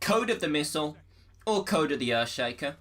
Code of the Missile or Code of the Earthshaker?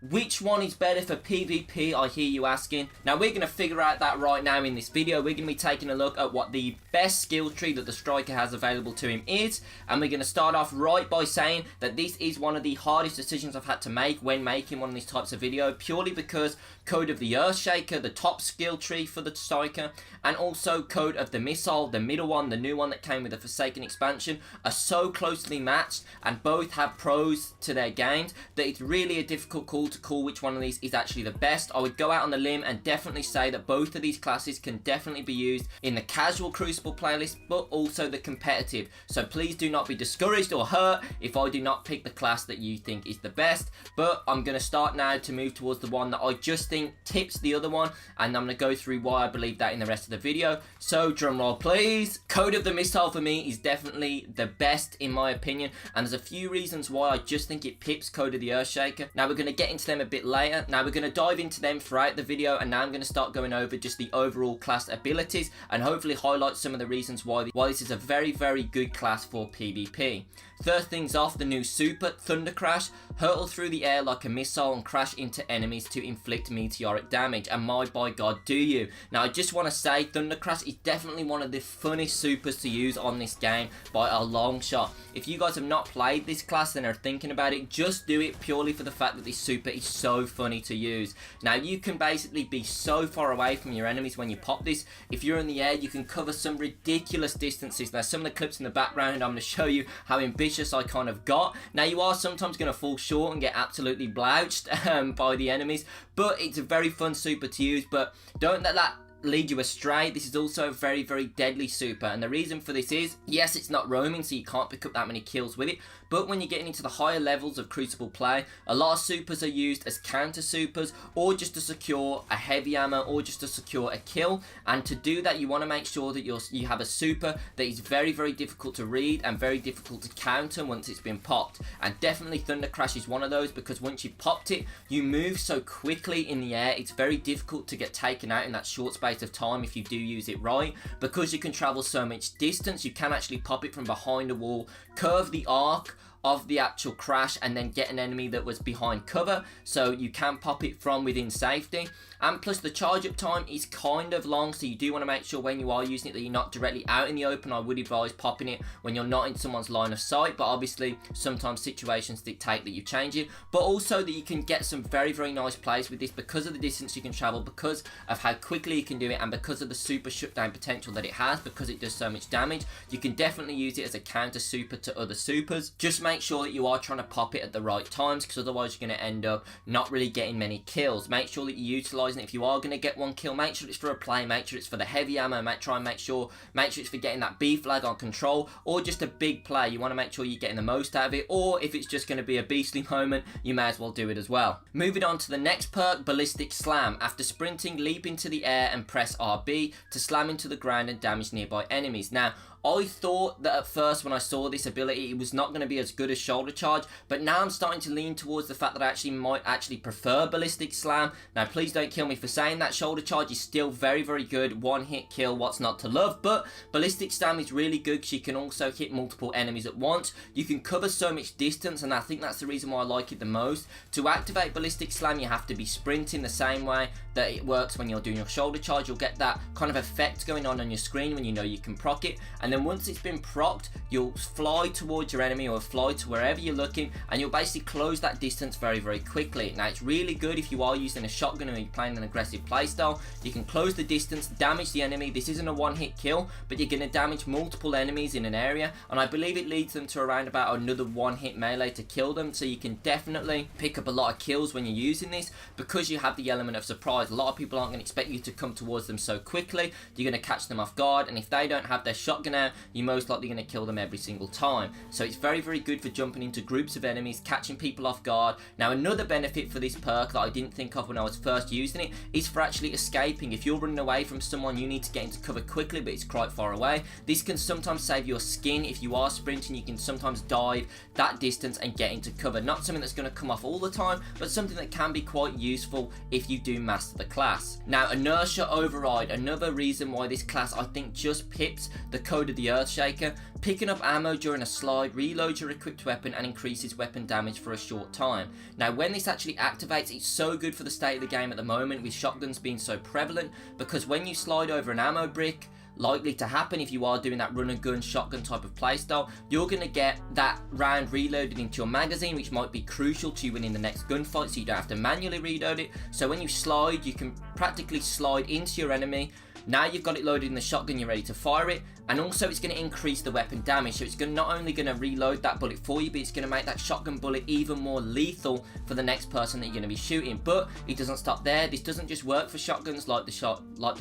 Which one is better for PvP, I hear you asking? Now we're going to figure out that right now in this video. We're going to be taking a look at what the best skill tree that the striker has available to him is. And we're going to start off right by saying that this is one of the hardest decisions I've had to make when making one of these types of video. Purely because Code of the Earthshaker, the top skill tree for the striker, and also Code of the Missile, the middle one, the new one that came with the Forsaken expansion, are so closely matched and both have pros to their games that it's really a difficult call to call which one of these is actually the best. I would go out on the limb and definitely say that both of these classes can definitely be used in the casual Crucible playlist, but also the competitive. So please do not be discouraged or hurt if I do not pick the class that you think is the best. But I'm going to start now to move towards the one that I just think tips the other one, and I'm going to go through why I believe that in the rest of the video. So drum roll please. Code of the Missile for me is definitely the best in my opinion, and there's a few reasons why I just think it pips Code of the Earthshaker. Now we're going to get into them a bit later. Now we're going to dive into them throughout the video, and now I'm going to start going over just the overall class abilities and hopefully highlight some of the reasons why this is a very, very good class for PvP. First things off, the new super, Thundercrash. Hurtle through the air like a missile and crash into enemies to inflict meteoric damage, and my by god do you. Now I just want to say Thundercrash is definitely one of the funnest supers to use on this game by a long shot. If you guys have not played this class and are thinking about it, just do it purely for the fact that this super is so funny to use. Now you can basically be so far away from your enemies when you pop this. If you're in the air, you can cover some ridiculous distances. Now some of the clips in the background, I'm going to show you how ambitious I kind of got. Now you are sometimes going to fall short and get absolutely blouched by the enemies, but it's a very fun super to use. But don't let that lead you astray. This is also a very, very deadly super, and the reason for this is, yes, it's not roaming, so you can't pick up that many kills with it, but when you're getting into the higher levels of Crucible play, a lot of supers are used as counter supers, or just to secure a heavy ammo, or just to secure a kill. And to do that, you want to make sure that you have a super that is very, very difficult to read and very difficult to counter once it's been popped. And definitely Thundercrash is one of those, because once you've popped it, you move so quickly in the air, it's very difficult to get taken out in that short space of time if you do use it right. Because you can travel so much distance, you can actually pop it from behind a wall, curve the arc of the actual crash, and then get an enemy that was behind cover, so you can pop it from within safety. And plus the charge up time is kind of long, so you do want to make sure when you are using it that you're not directly out in the open. I would advise popping it when you're not in someone's line of sight, but obviously sometimes situations dictate that you change it. But also that you can get some very, very nice plays with this because of the distance you can travel, because of how quickly you can do it, and because of the super shutdown potential that it has, because it does so much damage. You can definitely use it as a counter super to other supers. Just make sure that you are trying to pop it at the right times, because otherwise you're going to end up not really getting many kills. Make sure that you utilize it. If you are going to get one kill, make sure it's for a play, make sure it's for the heavy ammo, try and make sure it's for getting that B flag on control, or just a big play. You want to make sure you're getting the most out of it, or if it's just going to be a beastly moment, you may as well do it as well. Moving on to the next perk, Ballistic Slam. After sprinting, leap into the air and press RB to slam into the ground and damage nearby enemies. Now I thought that at first when I saw this ability it was not going to be as good as Shoulder Charge, but now I'm starting to lean towards the fact that I might prefer Ballistic Slam. Now please don't kill me for saying that. Shoulder Charge is still very, very good, one hit kill, what's not to love, but Ballistic Slam is really good because you can also hit multiple enemies at once. You can cover so much distance, and I think that's the reason why I like it the most. To activate Ballistic Slam you have to be sprinting the same way that it works when you're doing your Shoulder Charge. You'll get that kind of effect going on your screen when you know you can proc it, and then once it's been procced, you'll fly towards your enemy or fly to wherever you're looking, and you'll basically close that distance very, very quickly. Now it's really good if you are using a shotgun or you're playing an aggressive playstyle. You can close the distance, damage the enemy. This isn't a one-hit kill, but you're going to damage multiple enemies in an area, and I believe it leads them to around about another one-hit melee to kill them. So you can definitely pick up a lot of kills when you're using this, because you have the element of surprise. A lot of people aren't going to expect you to come towards them so quickly. You're going to catch them off guard, and if they don't have their shotgun out, you're most likely going to kill them every single time. So it's very, very good for jumping into groups of enemies, catching people off guard. Now another benefit for this perk that I didn't think of when I was first using it is for actually escaping. If you're running away from someone, you need to get into cover quickly, but it's quite far away. This can sometimes save your skin. If you are sprinting, you can sometimes dive that distance and get into cover. Not something that's going to come off all the time, but something that can be quite useful if you do master the class. Now Inertia Override, another reason why this class I think just pips the Code Code of the Earthshaker. Picking up ammo during a slide reloads your equipped weapon and increases weapon damage for a short time. Now when this actually activates, it's so good for the state of the game at the moment with shotguns being so prevalent, because when you slide over an ammo brick, likely to happen if you are doing that run and gun shotgun type of playstyle, you're going to get that round reloaded into your magazine, which might be crucial to you winning the next gunfight, so you don't have to manually reload it. So when you slide, you can practically slide into your enemy. Now you've got it loaded in the shotgun, you're ready to fire it, and also it's going to increase the weapon damage, so it's not only going to reload that bullet for you, but it's going to make that shotgun bullet even more lethal for the next person that you're going to be shooting. But it doesn't stop there. This doesn't just work for shotguns like the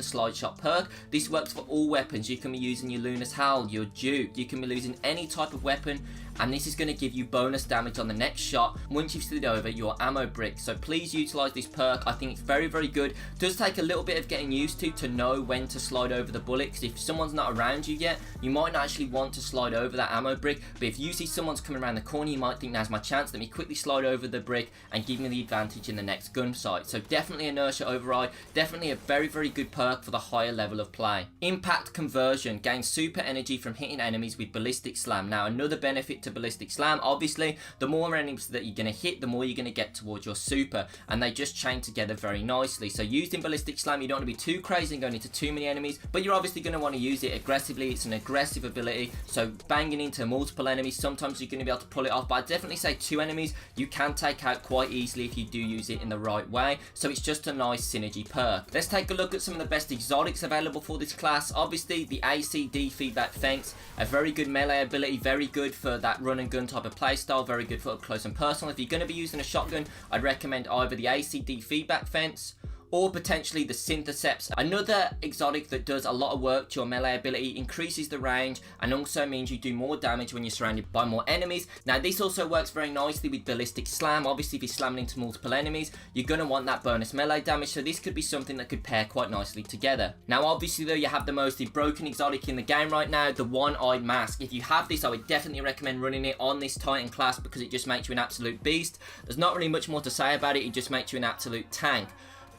slide shot perk. This works for all weapons. You can be using your Luna's Howl, your Duke, you can be using any type of weapon, and this is going to give you bonus damage on the next shot once you've slid over your ammo brick. So please utilize this perk. I think it's very, very good. It does take a little bit of getting used to know when to slide over the bullet, because if someone's not around you yet, you might not actually want to slide over that ammo brick. But if you see someone's coming around the corner, you might think, now's my chance, let me quickly slide over the brick and give me the advantage in the next gun sight. So definitely Inertia Override, definitely a very, very good perk for the higher level of play. Impact Conversion gains super energy from hitting enemies with Ballistic Slam. Now another benefit to Ballistic Slam, obviously the more enemies that you're going to hit, the more you're going to get towards your super, and they just chain together very nicely. So using Ballistic Slam, you don't want to be too crazy and going into too many enemies, but you're obviously going to want to use it aggressively. It's an aggressive ability, so banging into multiple enemies, sometimes you're going to be able to pull it off, but I definitely say 2 enemies you can take out quite easily if you do use it in the right way. So it's just a nice synergy perk. Let's take a look at some of the best exotics available for this class. Obviously the ACD Feedback Fence, a very good melee ability, very good for that run and gun type of playstyle, very good for up close and personal. If you're going to be using a shotgun, I'd recommend either the ACD Feedback Fence or potentially the Syntheseps. Another exotic that does a lot of work to your melee ability, increases the range, and also means you do more damage when you're surrounded by more enemies. Now this also works very nicely with Ballistic Slam. Obviously if you're slamming into multiple enemies, you're going to want that bonus melee damage, so this could be something that could pair quite nicely together. Now obviously though, you have the most broken exotic in the game right now, the One-Eyed Mask. If you have this, I would definitely recommend running it on this Titan class, because it just makes you an absolute beast. There's not really much more to say about it, it just makes you an absolute tank.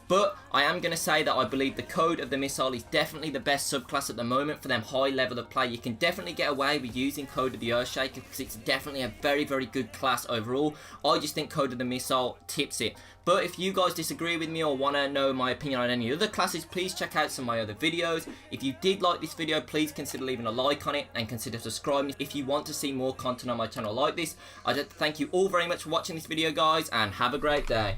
But I am going to say that I believe the Code of the Missile is definitely the best subclass at the moment for them high level of play. You can definitely get away with using Code of the Earthshaker because it's definitely a very, very good class overall. I just think Code of the Missile tips it. But if you guys disagree with me or want to know my opinion on any other classes, please check out some of my other videos. If you did like this video, please consider leaving a like on it and consider subscribing if you want to see more content on my channel like this. I'd like to thank you all very much for watching this video, guys, and have a great day.